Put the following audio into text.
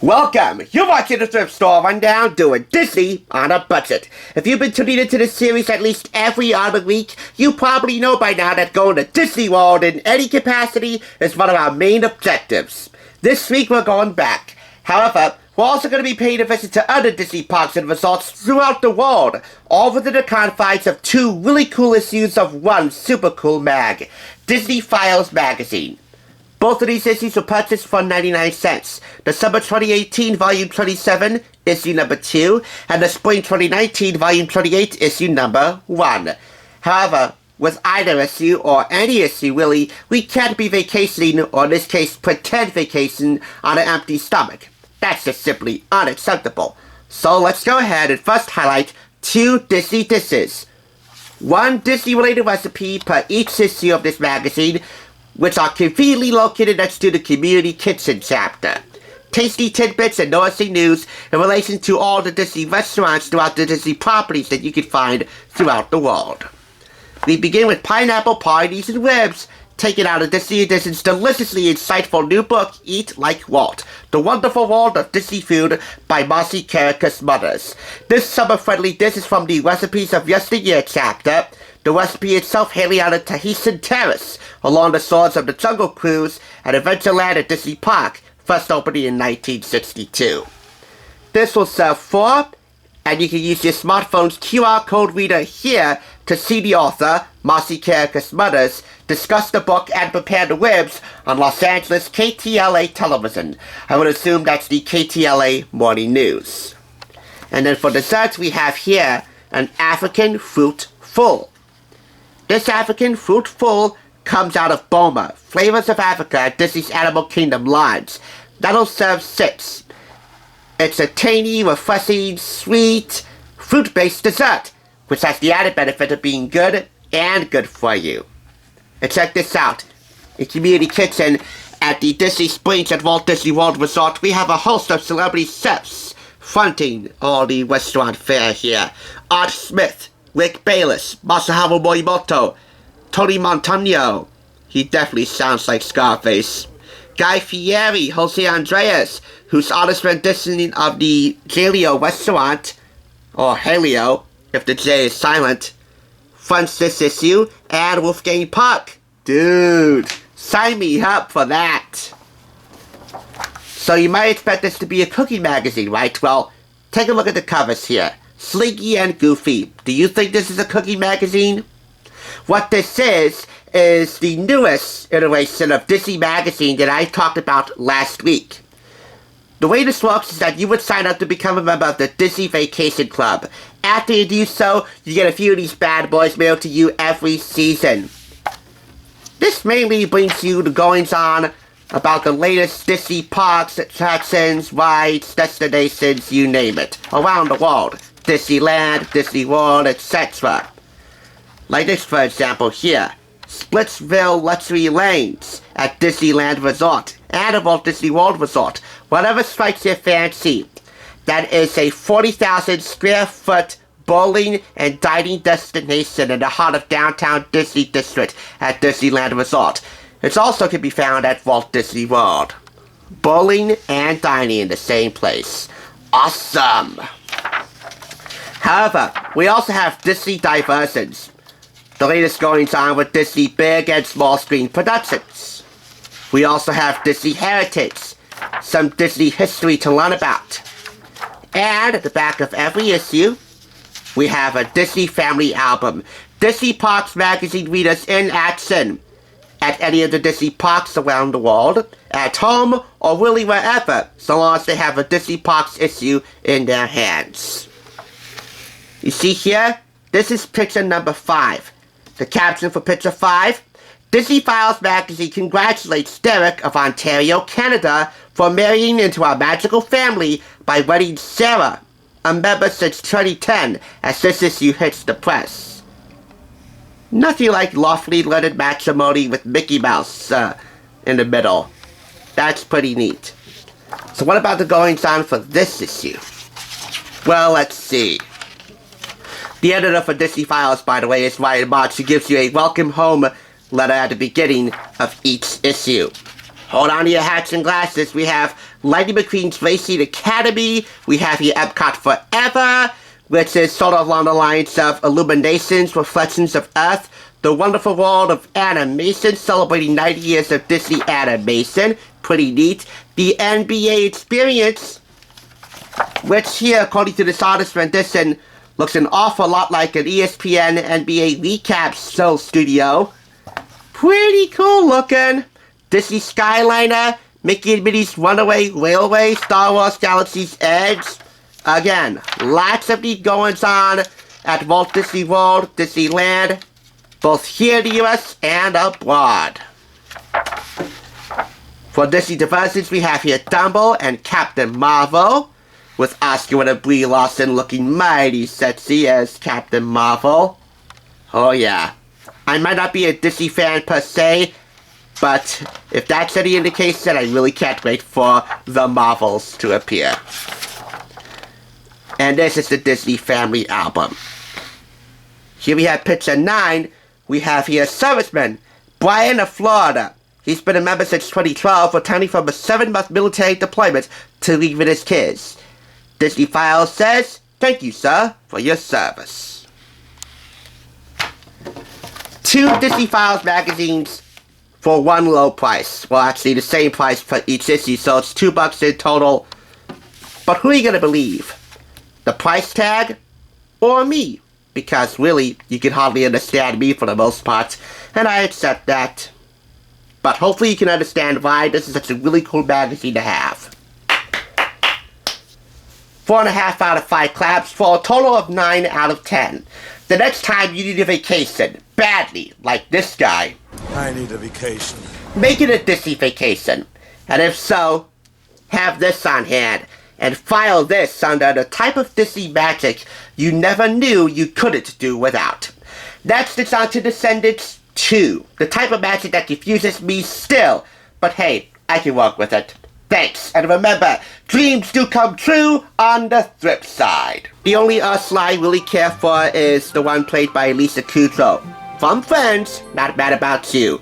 Welcome! You're watching the Thrift Store Rundown doing Disney on a budget. If you've been tuning into this series at least every other week, you probably know by now that going to Disney World in any capacity is one of our main objectives. This week we're going back. However, we're also going to be paying a visit to other Disney parks and resorts throughout the world, all within the confines of two really cool issues of one super cool mag, Disney Files magazine. Both of these issues were purchased for 99 cents. The Summer 2018 Volume 27, Issue Number 2, and the Spring 2019 Volume 28, Issue Number 1. However, with either issue, or any issue really, we can't be vacationing, or in this case, pretend vacation, on an empty stomach. That's just simply unacceptable. So let's go ahead and first highlight two Disney dishes. One Disney-related recipe per each issue of this magazine, which are conveniently located next to the Community Kitchen chapter. Tasty tidbits and noticing news in relation to all the Disney restaurants throughout the Disney properties that you can find throughout the world. We begin with Pineapple, Pennies, and Ribs, taken out of Disney Edition's deliciously insightful new book, Eat Like Walt, The Wonderful World of Disney Food by Marcy Carricus Mothers. This summer-friendly dish is from the Recipes of Yesteryear chapter, the recipe itself hailing out of Tahitian Terrace, along the shores of the Jungle Cruise at Adventureland at Disney Park, first opening in 1962. This will serve 4, and you can use your smartphone's QR code reader here to see the author, Marcy Carricus Mothers, discuss the book and prepare the ribs on Los Angeles KTLA television. I would assume that's the KTLA Morning News. And then for dessert, we have here an African Fruit Full. This African Fruit Full comes out of Boma, Flavors of Africa at Disney's Animal Kingdom Lodge. That'll serve 6. It's a tangy, refreshing, sweet, fruit-based dessert, which has the added benefit of being good and good for you. And check this out. In Community Kitchen at the Disney Springs at Walt Disney World Resort, we have a host of celebrity chefs fronting all the restaurant fare here. Art Smith, Rick Bayless, Masaharu Morimoto, Tony Montano. He definitely sounds like Scarface. Guy Fieri, Jose Andres, whose honest rendition of the Jaleo restaurant, or Halio, if the J is silent, fronts this issue, and Wolfgang Puck. Dude, sign me up for that. So you might expect this to be a cooking magazine, right? Well, take a look at the covers here. Slinky and Goofy. Do you think this is a cooking magazine? What this is the newest iteration of Disney Magazine that I talked about last week. The way this works is that you would sign up to become a member of the Disney Vacation Club. After you do so, you get a few of these bad boys mailed to you every season. This mainly brings you the goings-on about the latest Disney parks, attractions, rides, destinations, you name it, around the world. Disneyland, Disney World, etc. Like this, for example, here. Splitsville Luxury Lanes at Disneyland Resort and at Walt Disney World Resort. Whatever strikes your fancy. That is a 40,000 square foot bowling and dining destination in the heart of downtown Disney District at Disneyland Resort. It also can be found at Walt Disney World. Bowling and dining in the same place. Awesome! However, we also have Disney Diversions, the latest goings-on with Disney big and small screen productions. We also have Disney Heritage, some Disney history to learn about. And at the back of every issue, we have a Disney Family Album. Disney Parks Magazine readers in action at any of the Disney parks around the world, at home, or really wherever, so long as they have a Disney Parks issue in their hands. You see here, this is picture number 5. The caption for picture 5, Disney Files magazine congratulates Derek of Ontario, Canada, for marrying into our magical family by wedding Sarah, a member since 2010, as this issue hits the press. Nothing like lawfully wedded matrimony with Mickey Mouse in the middle. That's pretty neat. So what about the goings-on for this issue? Well, let's see. The editor for Disney Files, by the way, is Ryan March, who gives you a welcome home letter at the beginning of each issue. Hold on to your hats and glasses. We have Lightning McQueen's Racing Academy. We have here Epcot Forever, which is sort of along the lines of Illuminations, Reflections of Earth, The Wonderful World of Animation, celebrating 90 years of Disney animation. Pretty neat. The NBA Experience, which here, according to this artist's rendition, looks an awful lot like an ESPN NBA recap show studio. Pretty cool looking. Disney Skyliner, Mickey and Minnie's Runaway Railway, Star Wars Galaxy's Edge. Again, lots of neat goings on at Walt Disney World, Disneyland, both here in the US and abroad. For Disney diversions, we have here Dumbo and Captain Marvel, with Oscar and Brie Larson looking mighty sexy as Captain Marvel. Oh yeah. I might not be a Disney fan per se, but if that's any indication, I really can't wait for the Marvels to appear. And this is the Disney Family album. Here we have picture 9. We have here Serviceman, Brian of Florida. He's been a member since 2012, returning from a 7-month military deployment to leave with his kids. Disney Files says, "Thank you, sir, for your service." 2 Disney Files magazines for one low price. Well, actually, the same price for each issue, so it's $2 in total. But who are you going to believe? The price tag or me? Because really, you can hardly understand me for the most part, and I accept that. But hopefully you can understand why this is such a really cool magazine to have. 4.5 out of 5 claps for a total of 9 out of 10. The next time you need a vacation, badly, like this guy, I need a vacation. make it a Disney vacation. And if so, have this on hand, and file this under the type of Disney magic you never knew you couldn't do without. Next, it's on to Descendants 2, the type of magic that confuses me still, but hey, I can work with it. Thanks, and remember, dreams do come true on the flip side. The only Ursula I really care for is the one played by Lisa Kudrow. From Friends, not mad about you.